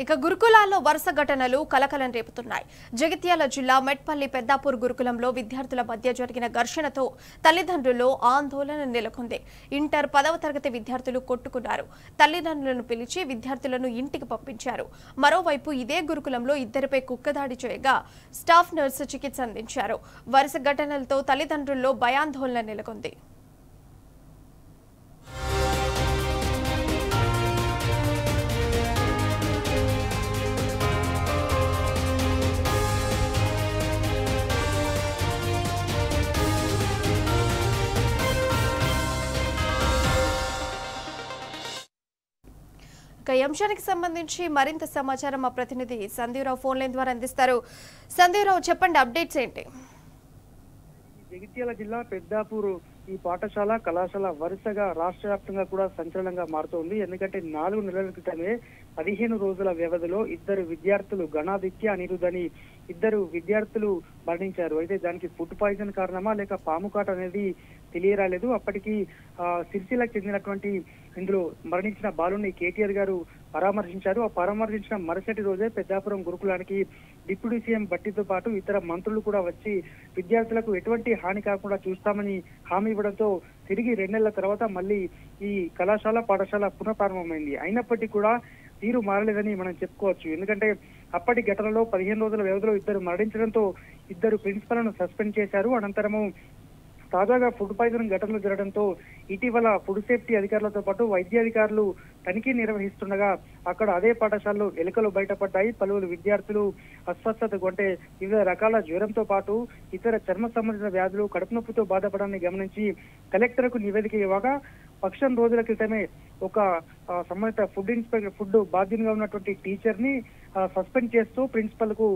ఇక గురుకులాల్లో వరుస ఘటనలు కలకలం రేపుతున్నాయి. జగిత్యాల జిల్లా మెట్పల్లి పెద్దాపూర్ గురుకులంలో విద్యార్థుల మధ్య జరిగిన ఘర్షణతో తల్లిదండ్రుల్లో ఆందోళన నెలకొంది. ఇంటర్ 10వ తరగతి విద్యార్థులు కొట్టుకున్నారు. తల్లిదండ్రులను పిలిచి విద్యార్థులను ఇంటికి పంపించారు. మరోవైపు ఇదే గురుకులంలో ఇద్దరిపై కుక్కదాడి చేయగా స్టాఫ్ నర్సు చికిత్స అందించారు. వరుస ఘటనలతో తల్లిదండ్రుల్లో భయాందోళన నెలకొంది. ఈ అంశానికి సంబంధించి మరింత సమాచారం మా ప్రతినిధి సందీవరావు ఫోన్ లైన్ ద్వారా అందిస్తారు. సందీవరావు, చెప్పండి, అప్డేట్స్ ఏంటి? జగిత్యాల జిల్లా పెద్దాపూర్ ఈ పాఠశాల కళాశాల వరుసగా రాష్ట్ర వ్యాప్తంగా కూడా సంచలనంగా మారుతోంది. ఎందుకంటే 4 నెలల క్రితమే 15 రోజుల వ్యవధిలో ఇద్దరు విద్యార్థులు గణాదిత్య అనిరుద్ అని ఇద్దరు విద్యార్థులు మరణించారు. అయితే దానికి ఫుడ్ పాయిజన్ కారణమా లేక పాము కాట అనేది తెలియరాలేదు. అప్పటికి సిరిసిల్లకు చెందినటువంటి ఇందులో మరణించిన బాలుని కేటీఆర్ గారు పరామర్శించారు. ఆ పరామర్శించిన మరుసటి రోజే పెద్దాపురం గురుకులానికి డిప్యూటీ సీఎం బట్టితో పాటు ఇతర మంత్రులు కూడా వచ్చి విద్యార్థులకు ఎటువంటి హాని కాకుండా చూస్తామని హామీ ఇవ్వడంతో తిరిగి 2 నెలల తర్వాత మళ్ళీ ఈ కళాశాల పాఠశాల పునఃప్రారంభమైంది. అయినప్పటికీ కూడా తీరు మారలేదని మనం చెప్పుకోవచ్చు. ఎందుకంటే అప్పటి ఘటనలో 15 రోజుల వ్యవధిలో ఇద్దరు మరణించడంతో ఇద్దరు ప్రిన్సిపల్ను సస్పెండ్ చేశారు. అనంతరము తాజాగా ఫుడ్ పాయిజన్ ఘటనలు జరగడంతో ఇటీవల ఫుడ్ సేఫ్టీ అధికారులతో పాటు వైద్యాధికారులు తనిఖీ నిర్వహిస్తుండగా అక్కడ అదే పాఠశాలలో ఎలుకలు బయటపడ్డాయి. పలువురు విద్యార్థులు అస్వస్థతకు అంటే వివిధ రకాల జ్వరంతో పాటు ఇతర చర్మ సంబంధించిన వ్యాధులు కడుపు నొప్పితో బాధపడాలని గమనించి కలెక్టర్కు నివేదిక ఇవ్వగా 15 రోజుల క్రితమే ఒక సంబంధిత ఫుడ్ బాధ్యునిగా ఉన్నటువంటి టీచర్ ని సస్పెండ్ చేస్తూ ప్రిన్సిపల్ కు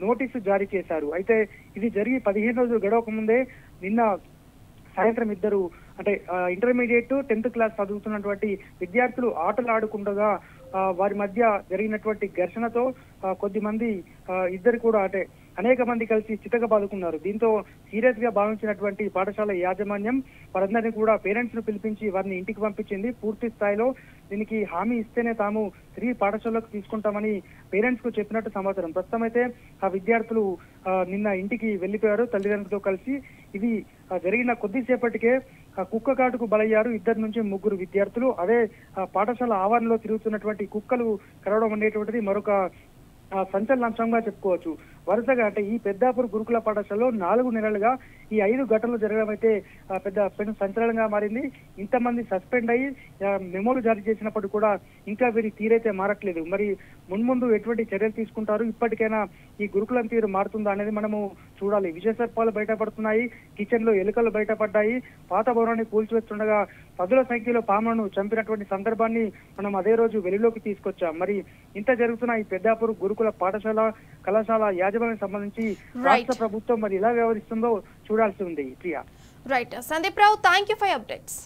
నోటీసు జారీ చేశారు. అయితే ఇది జరిగి 15 రోజులు గడవక ముందే నిన్న సాయంత్రం ఇద్దరు అంటే ఇంటర్మీడియట్ 10th క్లాస్ చదువుతున్నటువంటి విద్యార్థులు ఆటలు ఆడుకుండగా వారి మధ్య జరిగినటువంటి ఘర్షణతో కొద్దిమంది ఇద్దరు కూడా అంటే అనేక మంది కలిసి చితకబాదుకున్నారు. దీంతో సీరియస్ గా భావించినటువంటి పాఠశాల యాజమాన్యం వారందరినీ కూడా పేరెంట్స్ ను పిలిపించి వారిని ఇంటికి పంపించింది. పూర్తి స్థాయిలో దీనికి హామీ ఇస్తేనే తాము తిరిగి పాఠశాలకు తీసుకుంటామని పేరెంట్స్ కు చెప్పినట్టు సమాచారం. ప్రస్తుతం అయితే ఆ విద్యార్థులు నిన్న ఇంటికి వెళ్లిపోయారు తల్లిదండ్రులతో కలిసి. ఇది జరిగిన కొద్దిసేపటికే కుక్క కాటుకు బలయ్యారు 2 నుంచి 3 విద్యార్థులు. అదే పాఠశాల ఆవరణలో తిరుగుతున్నటువంటి కుక్కలు కరవడం అనేటువంటిది మరొక సంచలనాంశంగా చెప్పుకోవచ్చు. వరుసగా అంటే ఈ పెద్దాపూర్ గురుకుల పాఠశాలలో 4 నెలలుగా ఈ 5 ఘటనలు జరగడం అయితే పెద్ద సంచలనంగా మారింది. ఇంతమంది సస్పెండ్ అయ్యి మెమోలు జారీ చేసినప్పుడు కూడా ఇంకా వీరి తీరైతే మారట్లేదు. మరి మున్ముందు ఎటువంటి చర్యలు తీసుకుంటారు, ఇప్పటికైనా ఈ గురుకులం తీరు మారుతుందా అనేది మనము చూడాలి. విషసర్పాలు బయటపడుతున్నాయి, కిచెన్ లో ఎలుకలు బయటపడ్డాయి, పాత భవనాన్ని కూల్చివేస్తుండగా 10ల సంఖ్యలో పాములను చంపినటువంటి సందర్భాన్ని మనం అదే రోజు వెలుగులోకి తీసుకొచ్చాం. మరి ఇంత జరుగుతున్న ఈ పెద్దాపూర్ గురుకుల పాఠశాల కళాశాల యాజమాన్యం సంబంధించి రాష్ట్ర ప్రభుత్వం మరి ఎలా వ్యవహరిస్తుందో చూడాల్సి ఉంది. Priya. Right Sandeep Rao, thank you for updates.